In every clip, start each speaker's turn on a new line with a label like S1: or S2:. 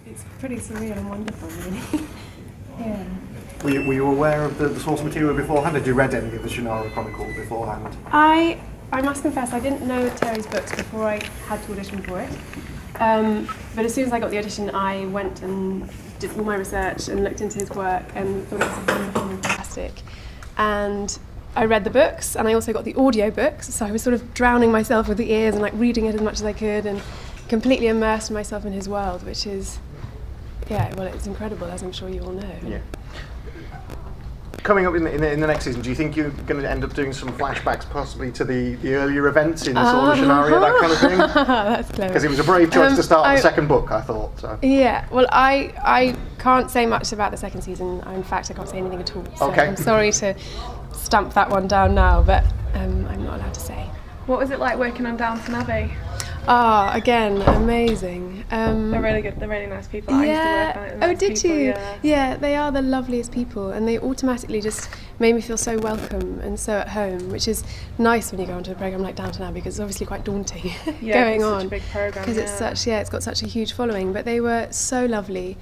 S1: It's pretty surreal and wonderful, really. Yeah.
S2: Were you aware of the source material beforehand? Had you read any of the Shannara Chronicles beforehand?
S1: I must confess, I didn't know Terry's books before I had to audition for it. But as soon as I got the audition, I went and did all my research and looked into his work and thought it was wonderful and fantastic. And I read the books, and I also got the audio books, so I was sort of drowning myself with the ears and like reading it as much as I could and completely immersed myself in his world, which is, yeah, well, it's incredible, as I'm sure you all know.
S2: Yeah. Coming up in the next season, do you think you're going to end up doing some flashbacks possibly to the earlier events in Sword of Shannara, that kind of thing?
S1: That's clever.
S2: Because it was a brave choice to start the second book, I thought. So.
S1: Yeah, well, I can't say much about the second season. In fact, I can't say anything at all. So
S2: okay.
S1: I'm sorry to stamp that one down now, but I'm not allowed to say.
S3: What was it like working on Downton Abbey?
S1: Ah, again, amazing.
S3: They're really good. They're really nice people. I used to work on it.
S1: Oh, did
S3: people,
S1: you?
S3: Yeah.
S1: Yeah, they are the loveliest people, and they automatically just made me feel so welcome and so at home, which is nice when you go onto a programme like Downton Abbey, because it's obviously quite daunting going on.
S3: Such a big programme.
S1: Because it's got such a huge following. But they were so lovely,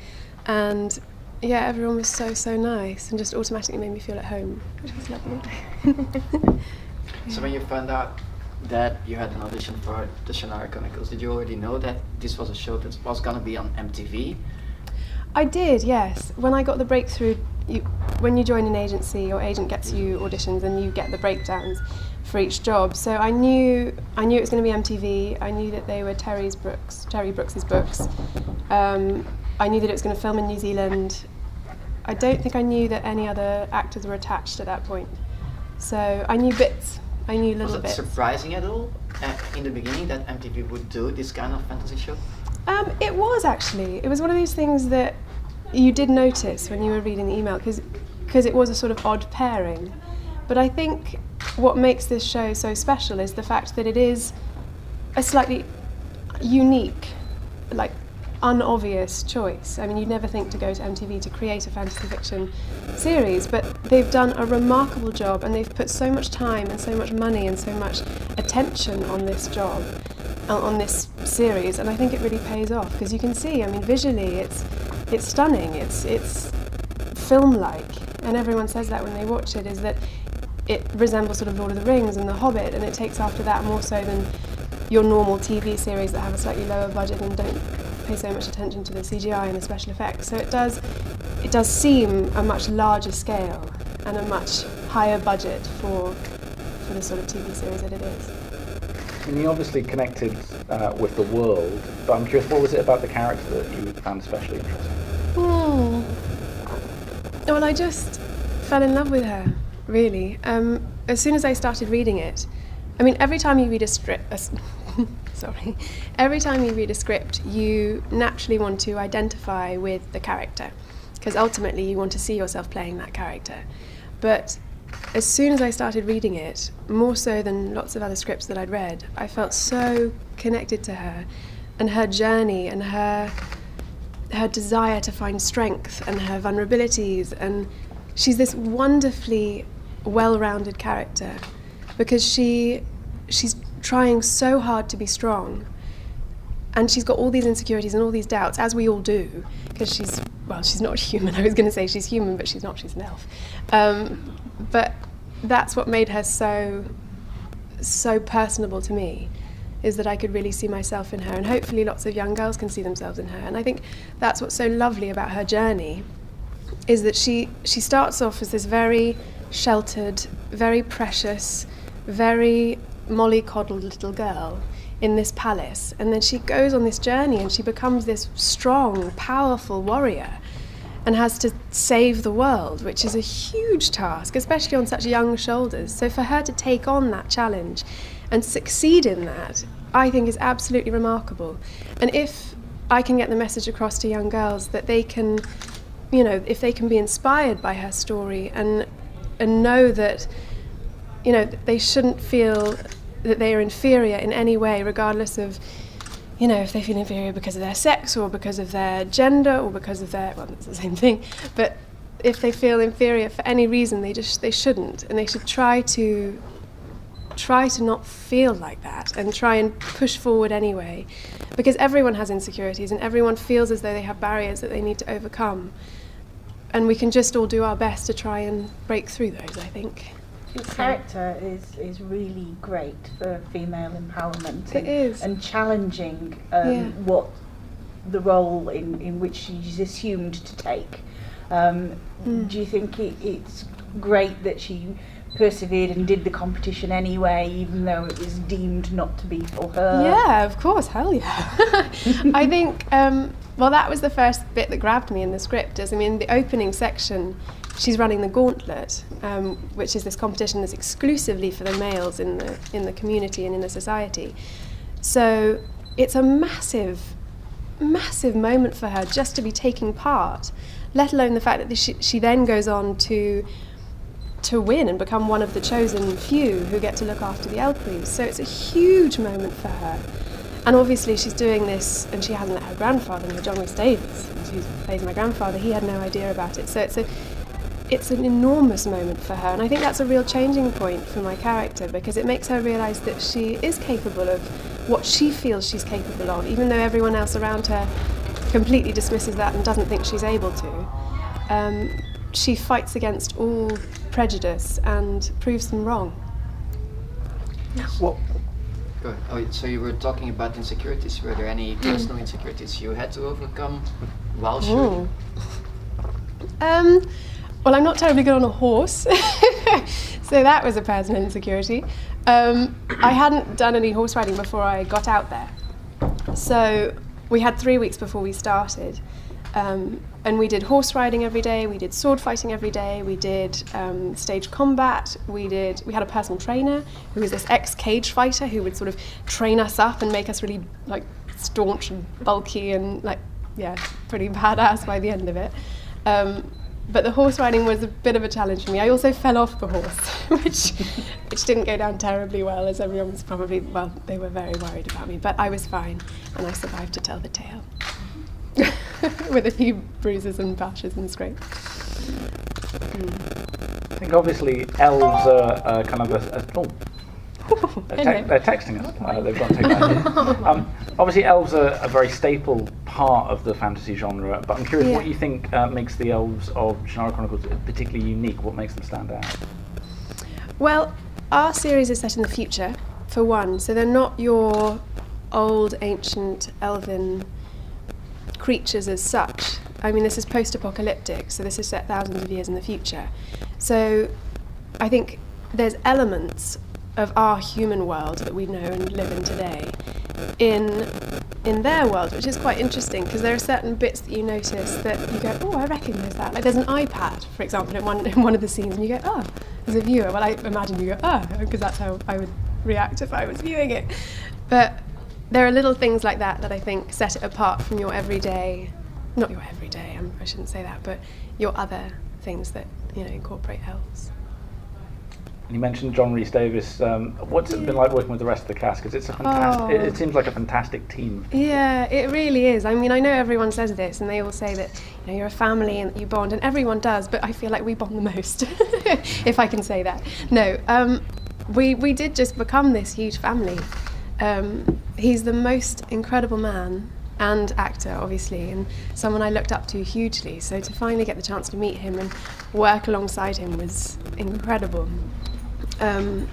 S1: and yeah, everyone was so nice, and just automatically made me feel at home, which was lovely.
S4: So when you found out that you had an audition for the Shannara Chronicles, did you already know that this was a show that was going to be on MTV?
S1: I did, yes. When I got the breakthrough, when you join an agency, your agent gets you auditions and you get the breakdowns for each job. So I knew it was going to be MTV. I knew that they were Terry Brooks's books. I knew that it was going to film in New Zealand. I don't think I knew that any other actors were attached at that point. So I knew bits. I knew little bits.
S4: Was it surprising at all in the beginning that MTV would do this kind of fantasy show?
S1: It was actually. It was one of these things that you did notice when you were reading the email, because it was a sort of odd pairing. But I think what makes this show so special is the fact that it is a slightly unique, like unobvious choice. I mean, you'd never think to go to MTV to create a fantasy fiction series, but they've done a remarkable job, and they've put so much time and so much money and so much attention on this job, on this series, and I think it really pays off, because you can see, I mean, visually it's stunning, it's film-like, and everyone says that when they watch it, is that it resembles sort of Lord of the Rings and The Hobbit, and it takes after that more so than your normal TV series that have a slightly lower budget and don't pay so much attention to the CGI and the special effects. So it does seem a much larger scale and a much higher budget for the sort of TV series that it is.
S5: And you obviously connected with the world, but I'm curious, what was it about the character that you found especially interesting?
S1: Well, I just fell in love with her, really. As soon as I started reading it, I mean, every time you read a script, every time you read a script, you naturally want to identify with the character, because ultimately you want to see yourself playing that character. But as soon as I started reading it, more so than lots of other scripts that I'd read, I felt so connected to her and her journey and her desire to find strength and her vulnerabilities. And she's this wonderfully well-rounded character, because she's trying so hard to be strong, and she's got all these insecurities and all these doubts, as we all do, because she's not human. I was going to say she's human, but she's not, she's an elf. But that's what made her so personable to me, is that I could really see myself in her, and hopefully lots of young girls can see themselves in her. And I think that's what's so lovely about her journey, is that she starts off as this very sheltered, very precious, very mollycoddled little girl in this palace, and then she goes on this journey and she becomes this strong, powerful warrior and has to save the world, which is a huge task, especially on such young shoulders. So for her to take on that challenge and succeed in that, I think is absolutely remarkable. And if I can get the message across to young girls that they can, you know, if they can be inspired by her story and know that, you know, they shouldn't feel that they are inferior in any way, regardless of, you know, if they feel inferior because of their sex or because of their gender or because of their, well, it's the same thing, but if they feel inferior for any reason, they shouldn't, and they should try to try to not feel like that and try and push forward anyway, because everyone has insecurities and everyone feels as though they have barriers that they need to overcome, and we can just all do our best to try and break through those, I think.
S6: His character is really great for female empowerment.
S1: It is.
S6: And challenging what the role in which she's assumed to take. Do you think it's great that she persevered and did the competition anyway, even though it was deemed not to be for her?
S1: Yeah, of course, hell yeah. I think, well, that was the first bit that grabbed me in the script. I mean, the opening section, she's running the gauntlet, which is this competition that's exclusively for the males in the community and in the society. So it's a massive moment for her just to be taking part, let alone the fact that she then goes on to win and become one of the chosen few who get to look after the Elquis. So it's a huge moment for her. And obviously she's doing this, and she hasn't let her grandfather, John Rhys Davies, who plays my grandfather, he had no idea about it. So it's an enormous moment for her, and I think that's a real changing point for my character, because it makes her realise that she is capable of what she feels she's capable of, even though everyone else around her completely dismisses that and doesn't think she's able to. She fights against all prejudice and proves them wrong.
S5: Well,
S4: Good. Oh, so you were talking about insecurities. Were there any personal insecurities you had to overcome while shooting?
S1: Well, I'm not terribly good on a horse, so that was a personal insecurity. I hadn't done any horse riding before I got out there. So we had 3 weeks before we started. And we did horse riding every day, we did sword fighting every day, we did stage combat, we had a personal trainer who was this ex-cage fighter who would sort of train us up and make us really like staunch and bulky and like, yeah, pretty badass by the end of it. But the horse riding was a bit of a challenge for me. I also fell off the horse, which didn't go down terribly well, as everyone was probably, well, they were very worried about me, but I was fine and I survived to tell the tale. With a few bruises and bashes and scrapes.
S5: I think obviously elves are kind of they're texting us. They've got technology. Obviously elves are a very staple part of the fantasy genre, but I'm curious what you think makes the elves of Shannara Chronicles particularly unique. What makes them stand out?
S1: Well, our series is set in the future, for one, so they're not your old, ancient, elven creatures as such. I mean, this is post-apocalyptic, so this is set thousands of years in the future. So I think there's elements of our human world that we know and live in today in their world, which is quite interesting, because there are certain bits that you notice that you go, oh, I recognise that. Like there's an iPad, for example, in one of the scenes, and you go, oh, as a viewer. Well, I imagine you go, oh, because that's how I would react if I was viewing it. But there are little things like that that I think set it apart from your everyday, not your everyday, I shouldn't say that, but your other things that, you know, incorporate elves.
S5: You mentioned John Rhys Davies. What's it been like working with the rest of the cast? Because it's a fantastic. It seems like a fantastic team.
S1: Yeah, it really is. I mean, I know everyone says this, and they all say that, you know, you're a family and that you bond, and everyone does. But I feel like we bond the most, if I can say that. No, we did just become this huge family. He's the most incredible man and actor, obviously, and someone I looked up to hugely. So to finally get the chance to meet him and work alongside him was incredible. And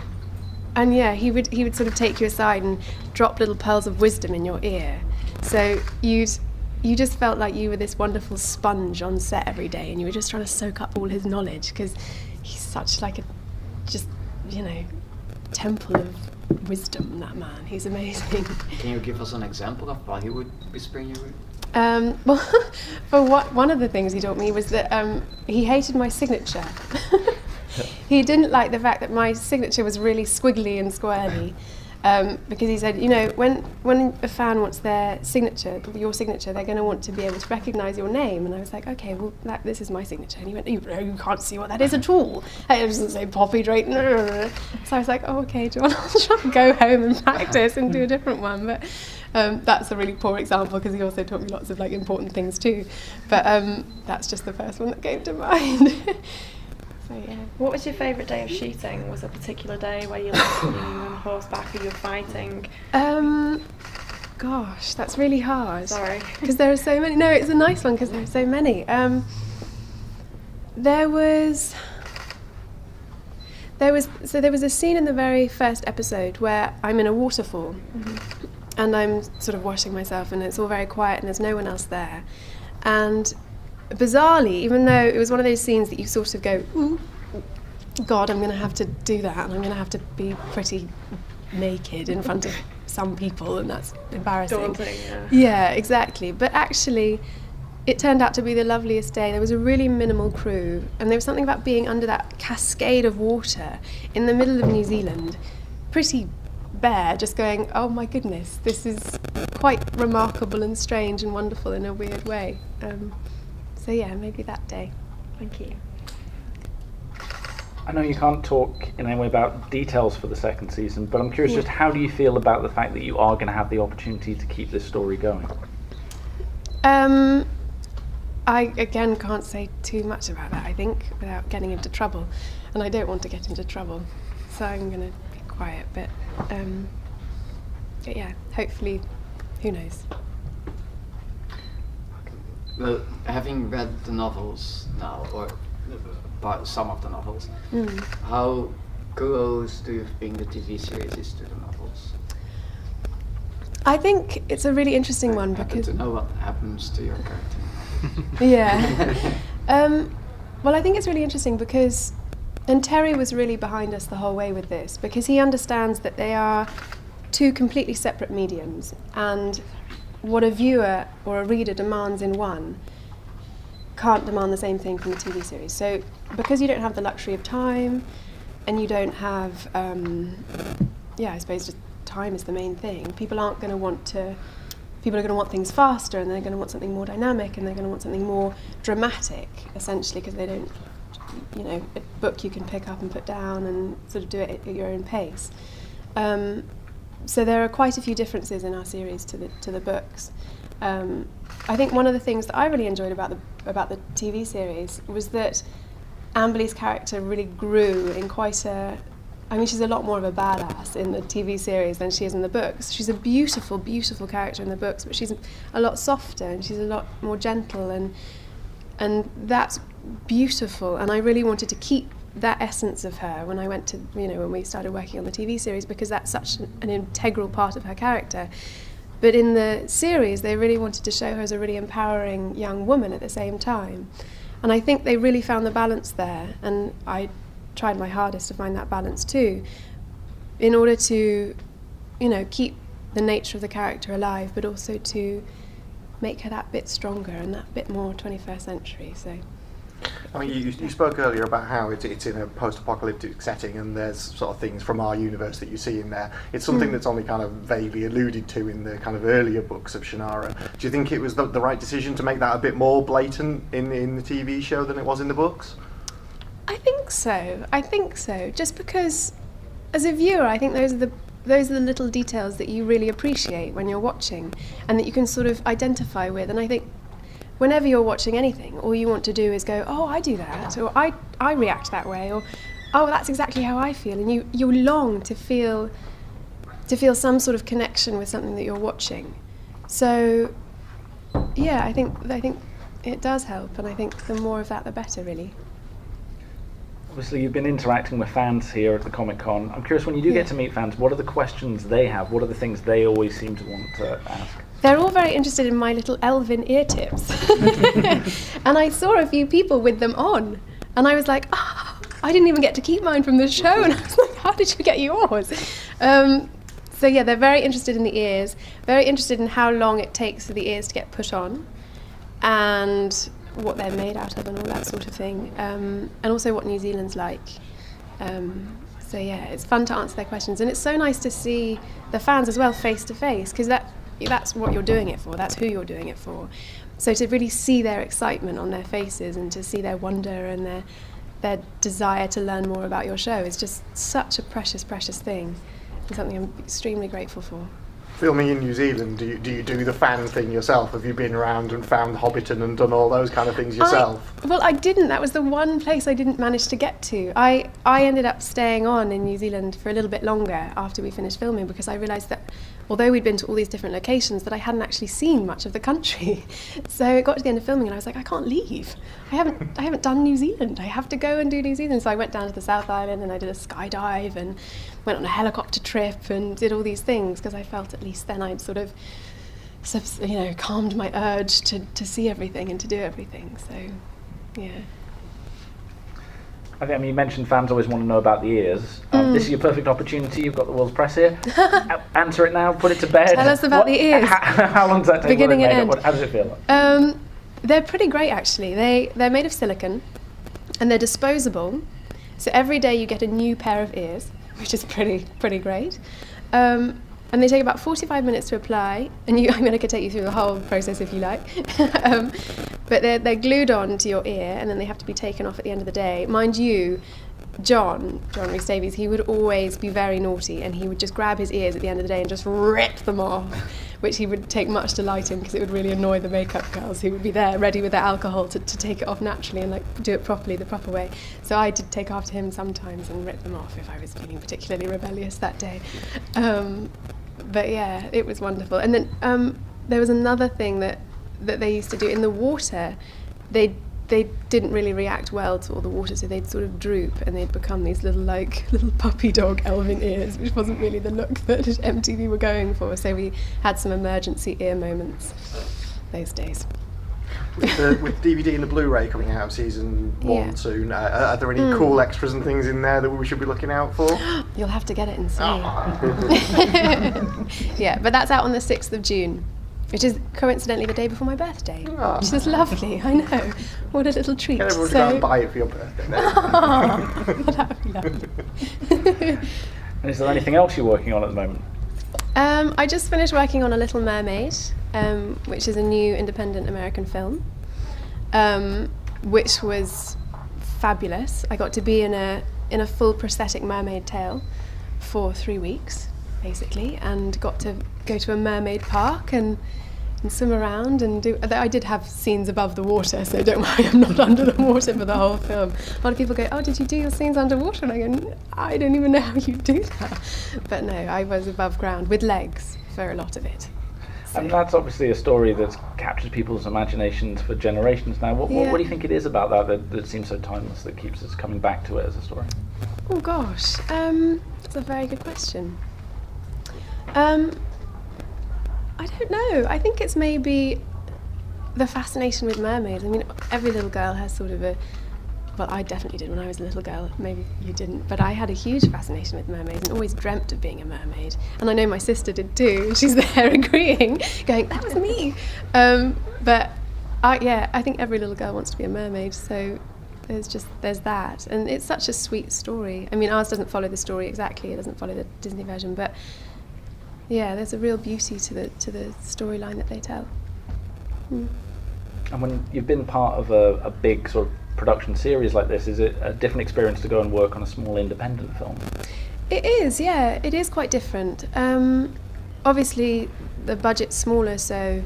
S1: yeah, he would sort of take you aside and drop little pearls of wisdom in your ear. So you just felt like you were this wonderful sponge on set every day, and you were just trying to soak up all his knowledge, because he's such like a, just, you know, temple of wisdom, that man. He's amazing.
S4: Can you give us an example of what he would whisper in your ear?
S1: Well, for one of the things he taught me was that he hated my signature. He didn't like the fact that my signature was really squiggly and squirrely, because he said, you know, when a fan wants their signature, your signature, they're going to want to be able to recognise your name. And I was like, okay, well, this is my signature. And he went, you can't see what that is at all. It doesn't say Poppy Drayton. So I was like, oh, okay, John, I'll try and go home and practice and do a different one. But that's a really poor example, because he also taught me lots of like important things too. But that's just the first one that came to mind. So yeah.
S3: What was your favourite day of shooting? Was there a particular day where you like you were on horseback or you were fighting?
S1: Gosh, that's really hard.
S3: Sorry.
S1: Because there are so many. No, it's a nice one because there are so many. There was a scene in the very first episode where I'm in a waterfall, and I'm sort of washing myself, and it's all very quiet, and there's no one else there. And bizarrely, even though it was one of those scenes that you sort of go, ooh, God, I'm going to have to do that, and I'm going to have to be pretty naked in front of some people, and that's embarrassing.
S3: Daunting, yeah.
S1: Yeah, exactly. But actually, it turned out to be the loveliest day. There was a really minimal crew, and there was something about being under that cascade of water in the middle of New Zealand, pretty bare, just going, oh my goodness, this is quite remarkable and strange and wonderful in a weird way. So yeah, maybe that day.
S3: Thank you.
S5: I know you can't talk in any way about details for the second season, but I'm curious, just how do you feel about the fact that you are going to have the opportunity to keep this story going?
S1: I, again, can't say too much about that, I think, without getting into trouble. And I don't want to get into trouble, so I'm going to be quiet. But yeah, hopefully, who knows?
S4: Well, having read the novels now, or some of the novels, how close do you think the TV series is to the novels?
S1: I think it's a really interesting one
S4: I happen
S1: because...
S4: to know what happens to your character.
S1: Yeah. Well, I think it's really interesting because... And Terry was really behind us the whole way with this, because he understands that they are two completely separate mediums, and what a viewer or a reader demands in one can't demand the same thing from the TV series. So because you don't have the luxury of time, and you don't have, I suppose just time is the main thing, people are going to want things faster, and they're going to want something more dynamic, and they're going to want something more dramatic, essentially, because they don't, a book you can pick up and put down and sort of do it at your own pace. So there are quite a few differences in our series to the books. I think one of the things that I really enjoyed about the TV series was that Amberly's character really grew in quite a... I mean, she's a lot more of a badass in the TV series than she is in the books. She's a beautiful, beautiful character in the books, but she's a lot softer, and she's a lot more gentle, and that's beautiful. And I really wanted to keep that essence of her when I went to, when we started working on the TV series, because that's such an integral part of her character. But in the series, they really wanted to show her as a really empowering young woman at the same time. And I think they really found the balance there, and I tried my hardest to find that balance too, in order to, keep the nature of the character alive, but also to make her that bit stronger and that bit more 21st century. So.
S2: I mean, you spoke earlier about how it's in a post-apocalyptic setting, and there's sort of things from our universe that you see in there. It's something that's only kind of vaguely alluded to in the kind of earlier books of Shannara. Do you think it was the right decision to make that a bit more blatant in the TV show than it was in the books?
S1: I think so. Just because, as a viewer, I think those are the little details that you really appreciate when you're watching, and that you can sort of identify with. And I think whenever you're watching anything, all you want to do is go, oh, I do that, or I react that way, or oh, that's exactly how I feel, and you long to feel some sort of connection with something that you're watching. So yeah, I think it does help, and I think the more of that, the better, really.
S5: Obviously, you've been interacting with fans here at the Comic-Con. I'm curious, when you do get to meet fans, what are the questions they have? What are the things they always seem to want to ask?
S1: They're all very interested in my little elven ear tips. And I saw a few people with them on, and I was like, I didn't even get to keep mine from the show. And I was like, how did you get yours? So yeah, they're very interested in the ears, very interested in how long it takes for the ears to get put on, and what they're made out of and all that sort of thing, and also what New Zealand's like. So yeah, it's fun to answer their questions, and it's so nice to see the fans as well face to face, because that's what you're doing it for, that's who you're doing it for. So to really see their excitement on their faces, and to see their wonder and their desire to learn more about your show is just such a precious, precious thing, and something I'm extremely grateful for.
S2: Filming in New Zealand, do you do the fan thing yourself? Have you been around and found Hobbiton and done all those kind of things yourself?
S1: Well, I didn't. That was the one place I didn't manage to get to. I ended up staying on in New Zealand for a little bit longer after we finished filming, because I realised that although we'd been to all these different locations, that I hadn't actually seen much of the country. So it got to the end of filming and I was like, I can't leave. I haven't done New Zealand. I have to go and do New Zealand. So I went down to the South Island and I did a skydive and went on a helicopter trip and did all these things, because I felt at least then I'd sort of, you know, calmed my urge to see everything and to do everything. So, yeah.
S5: I mean, you mentioned fans always want to know about the ears. This is your perfect opportunity. You've got the world's press here. Answer it now. Put it to bed.
S1: Tell us about the ears.
S5: How long does that take?
S1: Beginning and end.
S5: How does it feel like?
S1: They're pretty great, actually. They're made of silicone, and they're disposable. So every day you get a new pair of ears, which is pretty great. And they take about 45 minutes to apply, and I mean, I could take you through the whole process if you like. But they're glued on to your ear, and then they have to be taken off at the end of the day. Mind you, John Rhys Davies, he would always be very naughty, and he would just grab his ears at the end of the day and just rip them off, which he would take much delight in, because it would really annoy the makeup girls who would be there ready with their alcohol to take it off naturally and like do it properly, the proper way. So I did take after him sometimes and rip them off if I was feeling particularly rebellious that day. But yeah, it was wonderful. And then there was another thing that they used to do in the water. They didn't really react well to all the water, so they'd sort of droop and they'd become these little puppy dog elven ears, which wasn't really the look that MTV were going for. So we had some emergency ear moments those days.
S2: With DVD and the Blu-ray coming out of season 1 soon, are there any cool extras and things in there that we should be looking out for?
S1: You'll have to get it and see. Yeah, but that's out on the 6th of June, which is coincidentally the day before my birthday, which is lovely. I know. What a little treat.
S2: Get everyone to go and buy it for your birthday.
S1: That would be lovely.
S5: And is there anything else you're working on at the moment?
S1: I just finished working on A Little Mermaid, which is a new independent American film, which was fabulous. I got to be in a full prosthetic mermaid tail for 3 weeks, basically, and got to go to a mermaid park and swim around and do. I did have scenes above the water, so don't worry, I'm not under the water for the whole film. A lot of people go, "Oh, did you do your scenes underwater?" And I go, "I don't even know how you do that." But no, I was above ground with legs for a lot of it. So.
S5: And that's obviously a story that's captured people's imaginations for generations now. What do you think it is about that seems so timeless, that keeps us coming back to it as a story?
S1: Oh gosh, that's a very good question. I don't know. I think it's maybe the fascination with mermaids. I mean, every little girl has sort of well, I definitely did when I was a little girl. Maybe you didn't, but I had a huge fascination with mermaids and always dreamt of being a mermaid. And I know my sister did too. She's there agreeing, going, "That was me." But I think every little girl wants to be a mermaid. So there's that, and it's such a sweet story. I mean, ours doesn't follow the story exactly. It doesn't follow the Disney version, but. Yeah, there's a real beauty to the storyline that they tell. And
S5: when you've been part of a big sort of production series like this, is it a different experience to go and work on a small independent film?
S1: It is, yeah. It is quite different. Obviously, the budget's smaller, so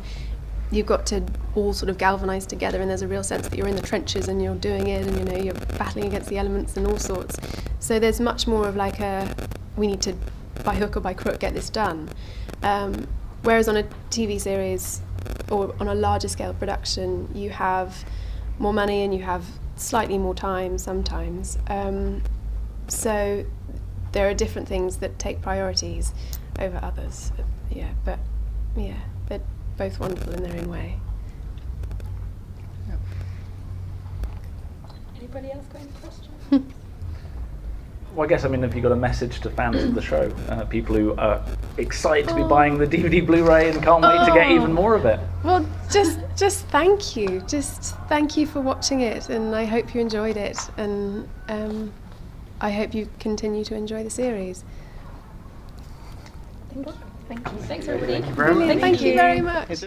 S1: you've got to all sort of galvanise together, and there's a real sense that you're in the trenches and you're doing it, and you're battling against the elements and all sorts. So there's much more of like we need to, by hook or by crook, get this done. Whereas on a TV series or on a larger scale production, you have more money and you have slightly more time sometimes. So there are different things that take priorities over others. But they're both wonderful in their own way.
S3: Anybody else got any questions?
S5: Well, I guess, have you got a message to fans of the show, people who are excited to be buying the DVD Blu-ray and can't wait to get even more of it?
S1: Well, just thank you. Just thank you for watching it, and I hope you enjoyed it, and I hope you continue to enjoy the series.
S3: Thank you. Thanks, everybody.
S2: Thank you very much.
S1: Thank you very much.